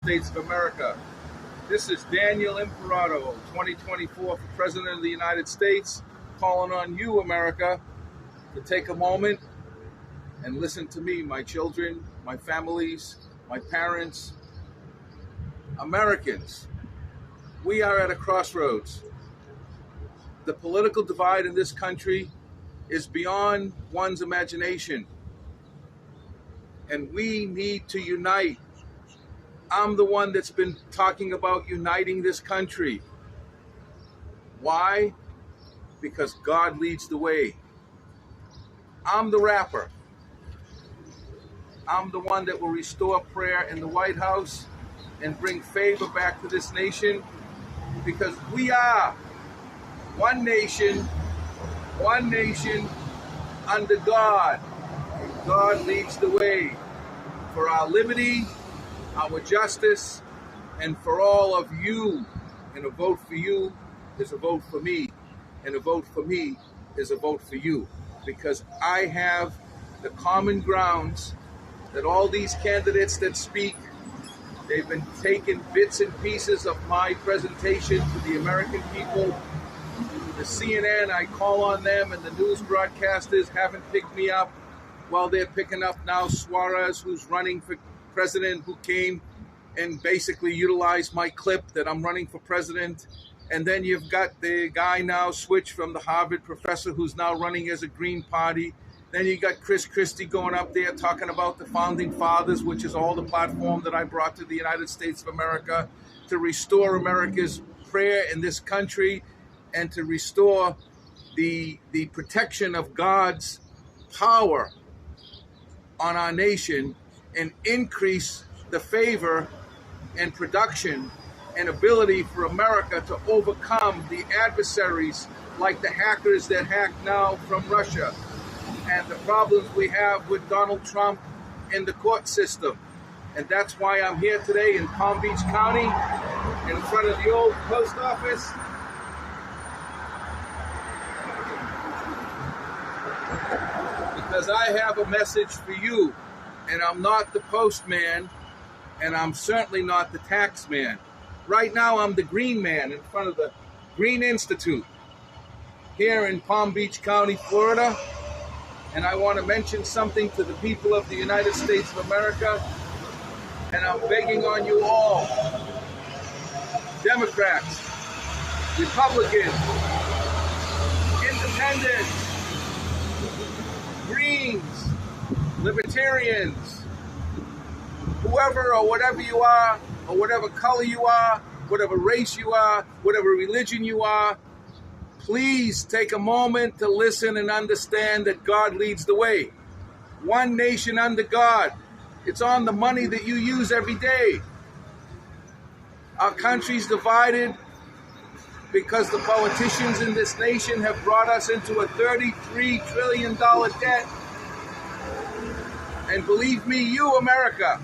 States of America. This is Daniel Imperato, 2024 for President of the United States, calling on you, America, to take a moment and listen to me, my children, my families, my parents, Americans. We are at a crossroads. The political divide in this country is beyond one's imagination, and we need to unite. I'm the one that's been talking about uniting this country. Why? Because God leads the way. I'm the rapper. I'm the one that will restore prayer in the White House and bring favor back to this nation, because we are one nation under God. God leads the way for our liberty, our justice, and for all of you. And a vote for you is a vote for me, and a vote for me is a vote for you, because I have the common grounds that all these candidates that speak, they've been taking bits and pieces of my presentation to the American people. The CNN, I call on them, and the news broadcasters haven't picked me up. Well, they're picking up now Suarez, who's running for president, who came and basically utilized my clip that I'm running for president. And then you've got the guy now switched from the Harvard professor who's now running as a Green Party. Then you got Chris Christie going up there talking about the Founding Fathers, which is all the platform that I brought to the United States of America to restore America's prayer in this country and to restore the protection of God's power on our nation and increase the favor and production and ability for America to overcome the adversaries like the hackers that hack now from Russia and the problems we have with Donald Trump in the court system. And that's why I'm here today in Palm Beach County in front of the old post office. Because I have a message for you, and I'm not the postman, and I'm certainly not the tax man. Right now, I'm the green man in front of the Green Institute here in Palm Beach County, Florida. And I want to mention something to the people of the United States of America, and I'm begging on you all, Democrats, Republicans, Independents, Greens, Libertarians, whoever or whatever you are, or whatever color you are, whatever race you are, whatever religion you are, please take a moment to listen and understand that God leads the way. One nation under God. It's on the money that you use every day. Our country's divided because the politicians in this nation have brought us into a $33 trillion debt. And believe me, you, America,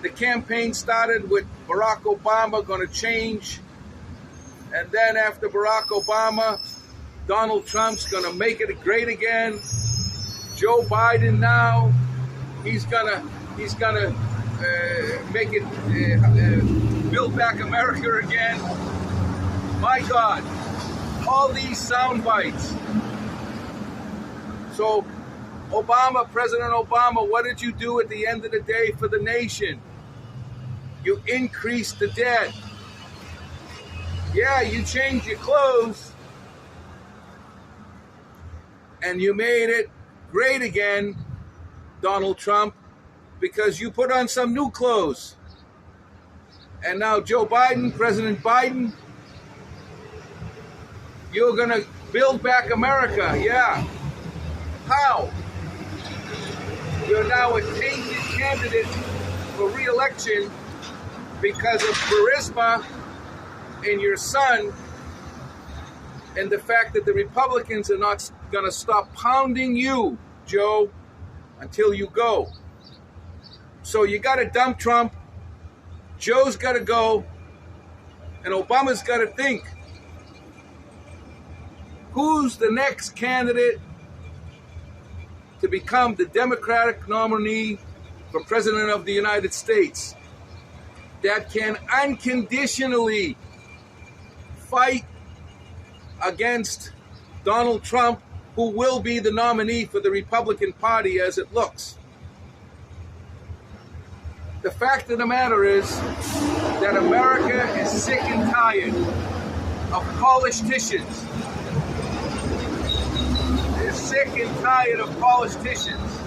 the campaign started with Barack Obama going to change. And then after Barack Obama, Donald Trump's going to make it great again. Joe Biden now, he's gonna make it build back America again. My God, all these sound bites. So Obama, President Obama, what did you do at the end of the day for the nation? You increased the debt. Yeah, you changed your clothes and you made it great again, Donald Trump, because you put on some new clothes. And now Joe Biden, President Biden, you're going to build back America. Yeah. How? You're now a tainted candidate for re-election because of charisma in your son and the fact that the Republicans are not going to stop pounding you, Joe, until you go. So you got to dump Trump, Joe's got to go, and Obama's got to think, who's the next candidate to become the Democratic nominee for President of the United States? that can unconditionally fight against Donald Trump, who will be the nominee for the Republican Party as it looks. The fact of the matter is that America is sick and tired of politicians. They're sick and tired of politicians.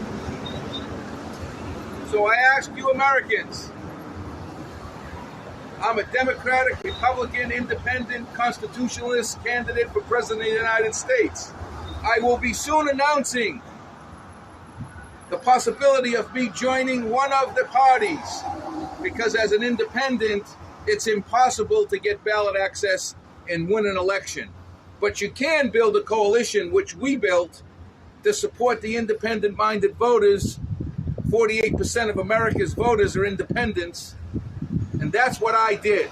So I ask you Americans, I'm a Democratic, Republican, Independent, Constitutionalist candidate for President of the United States. I will be soon announcing the possibility of me joining one of the parties, because as an independent, it's impossible to get ballot access and win an election. But you can build a coalition, which we built, to support the independent-minded voters. 48% of America's voters are independents, and that's what I did.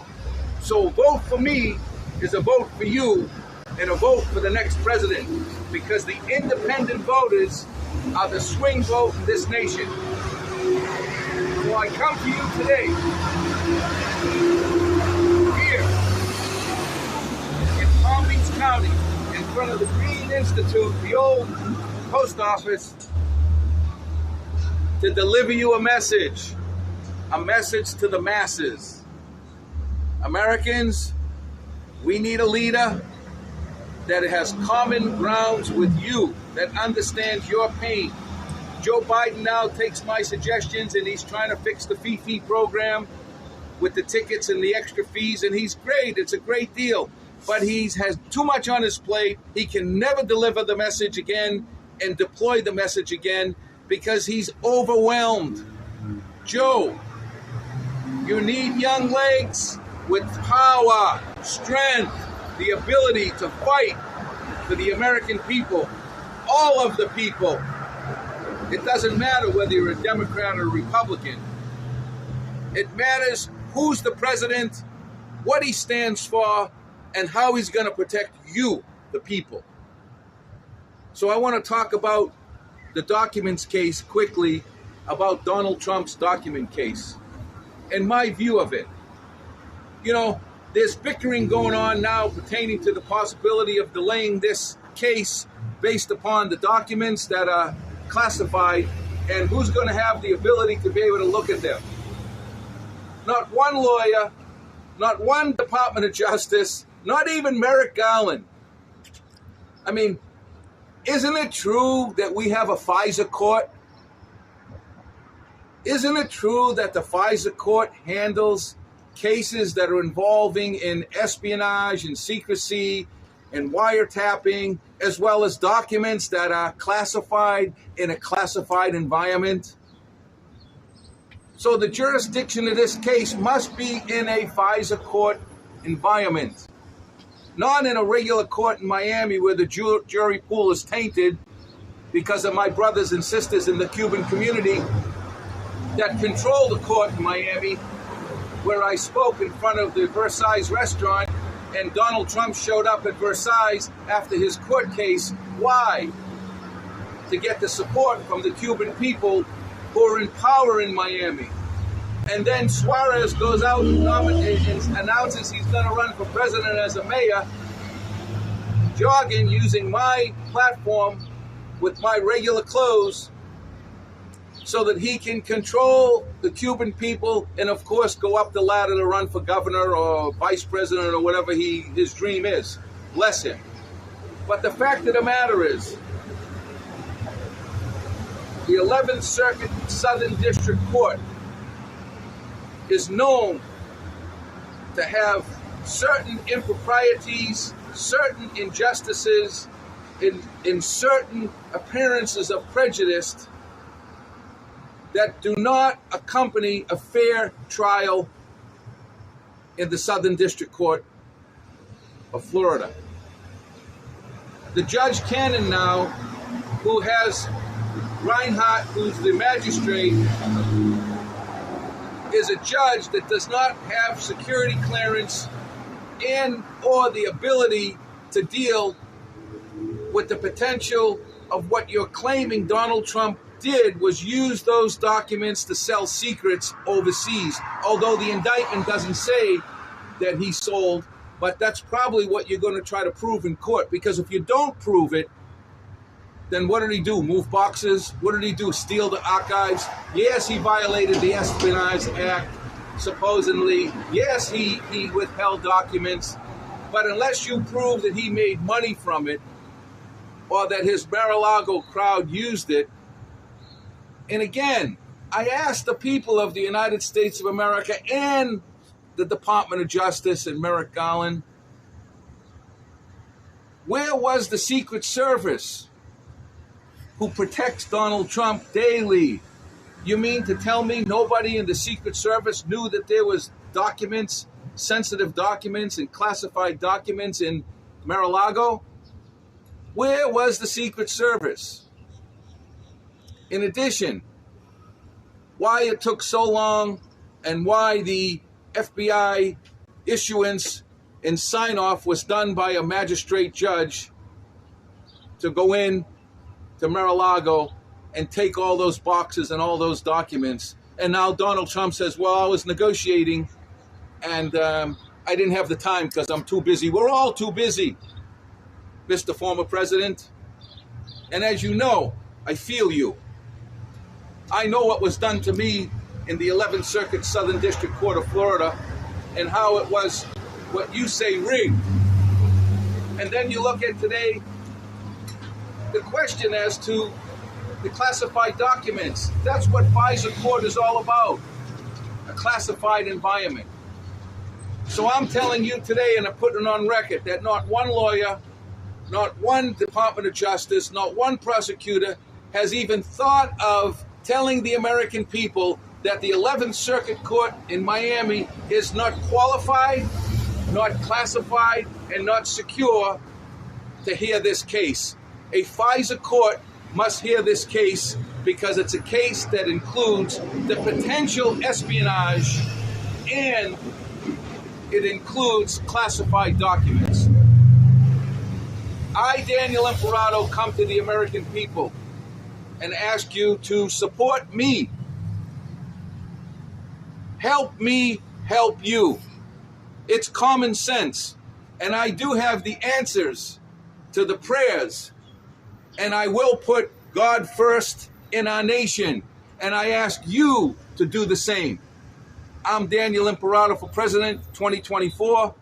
So a vote for me is a vote for you and a vote for the next president, because the independent voters are the swing vote in this nation. So I come to you today, here in Palm Beach County, in front of the Green Institute, the old post office, to deliver you a message to the masses. Americans, we need a leader that has common grounds with you, that understands your pain. Joe Biden now takes my suggestions and he's trying to fix the fee program with the tickets and the extra fees, and he's great. It's a great deal. But he has too much on his plate. He can never deliver the message again and deploy the message again because he's overwhelmed. Joe, you need young legs with power, strength, the ability to fight for the American people, all of the people. It doesn't matter whether you're a Democrat or a Republican. It matters who's the president, what he stands for, and how he's going to protect you, the people. So I want to talk about the documents case quickly, about Donald Trump's document case, and my view of it. You know, there's bickering going on now pertaining to the possibility of delaying this case based upon the documents that are classified and who's going to have the ability to be able to look at them. Not one lawyer, not one Department of Justice, not even Merrick Garland. I mean, isn't it true that we have a FISA court? Isn't it true that the FISA court handles cases that are involving in espionage and secrecy and wiretapping, as well as documents that are classified in a classified environment? So the jurisdiction of this case must be in a FISA court environment, not in a regular court in Miami where the jury pool is tainted because of my brothers and sisters in the Cuban community that control the court in Miami, where I spoke in front of the Versailles restaurant and Donald Trump showed up at Versailles after his court case. Why? To get the support from the Cuban people who are in power in Miami. And then Suarez goes out and announces he's going to run for president as a mayor, jogging, using my platform with my regular clothes, so that he can control the Cuban people and, of course, go up the ladder to run for governor or vice president or whatever his dream is. Bless him. But the fact of the matter is, the 11th Circuit Southern District Court is known to have certain improprieties, certain injustices, in certain appearances of prejudice that do not accompany a fair trial in the Southern District Court of Florida. The Judge Cannon now, who has Reinhart, who's the magistrate, is a judge that does not have security clearance and or the ability to deal with the potential of what you're claiming Donald Trump did was use those documents to sell secrets overseas, although the indictment doesn't say that he sold, but that's probably what you're going to try to prove in court, because if you don't prove it, then what did he do? Move boxes? What did he do? Steal the archives? Yes, he violated the Espionage Act, supposedly. Yes, he withheld documents. But unless you prove that he made money from it, or that his Mar-a-Lago crowd used it, and again, I asked the people of the United States of America and the Department of Justice and Merrick Garland, where was the Secret Service who protects Donald Trump daily? You mean to tell me nobody in the Secret Service knew that there was documents, sensitive documents and classified documents in Mar-a-Lago? Where was the Secret Service? In addition, why it took so long and why the FBI issuance and sign-off was done by a magistrate judge to go in to Mar-a-Lago and take all those boxes and all those documents. And now Donald Trump says, well, I was negotiating and I didn't have the time because I'm too busy. We're all too busy, Mr. Former President. And as you know, I feel you. I know what was done to me in the 11th Circuit Southern District Court of Florida and how it was what you say rigged. And then you look at today, the question as to the classified documents. That's what FISA court is all about, a classified environment. So I'm telling you today, and I'm putting it on record, that not one lawyer, not one Department of Justice, not one prosecutor has even thought of telling the American people that the 11th Circuit Court in Miami is not qualified, not classified, and not secure to hear this case. A FISA court must hear this case because it's a case that includes the potential espionage and it includes classified documents. I, Daniel Imperato, come to the American people and ask you to support me. Help me help you. It's common sense. And I do have the answers to the prayers. And I will put God first in our nation. And I ask you to do the same. I'm Daniel Imperato for President 2024.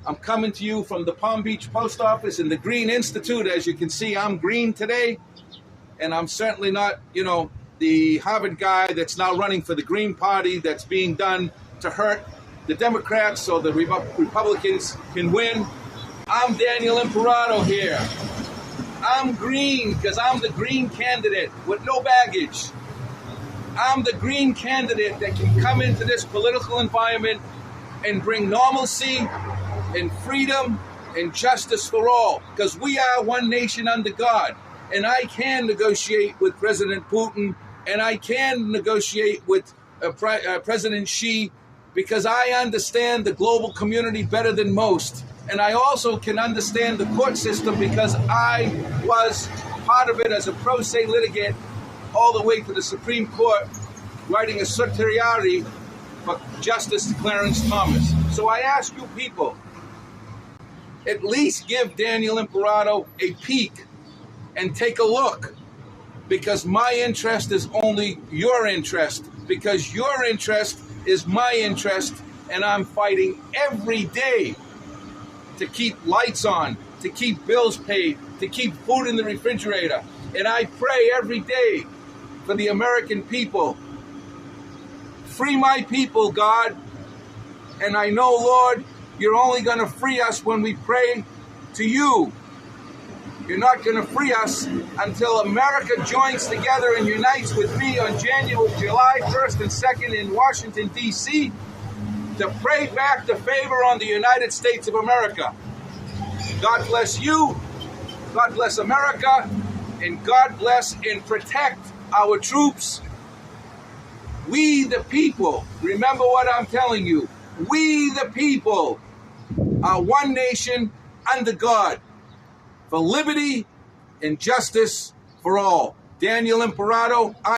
I'm coming to you from the Palm Beach Post Office in the Green Institute. As you can see, I'm green today. And I'm certainly not, the Harvard guy that's now running for the Green Party that's being done to hurt the Democrats so the Republicans can win. I'm Daniel Imperato here. I'm green because I'm the green candidate with no baggage. I'm the green candidate that can come into this political environment and bring normalcy and freedom and justice for all, because we are one nation under God. And I can negotiate with President Putin, and I can negotiate with President Xi, because I understand the global community better than most. And I also can understand the court system because I was part of it as a pro se litigant all the way to the Supreme Court, writing a certiorari for Justice Clarence Thomas. So I ask you people, at least give Daniel Imperato a peek and take a look, because my interest is only your interest, because your interest is my interest, and I'm fighting every day to keep lights on, to keep bills paid, to keep food in the refrigerator. And I pray every day for the American people. Free my people, God. And I know, Lord, you're only going to free us when we pray to you. You're not going to free us until America joins together and unites with me on July 1st and 2nd in Washington, D.C. to pray back the favor on the United States of America. God bless you, God bless America, and God bless and protect our troops. We the people, remember what I'm telling you, we the people are one nation under God, for liberty and justice for all. Daniel Imperato.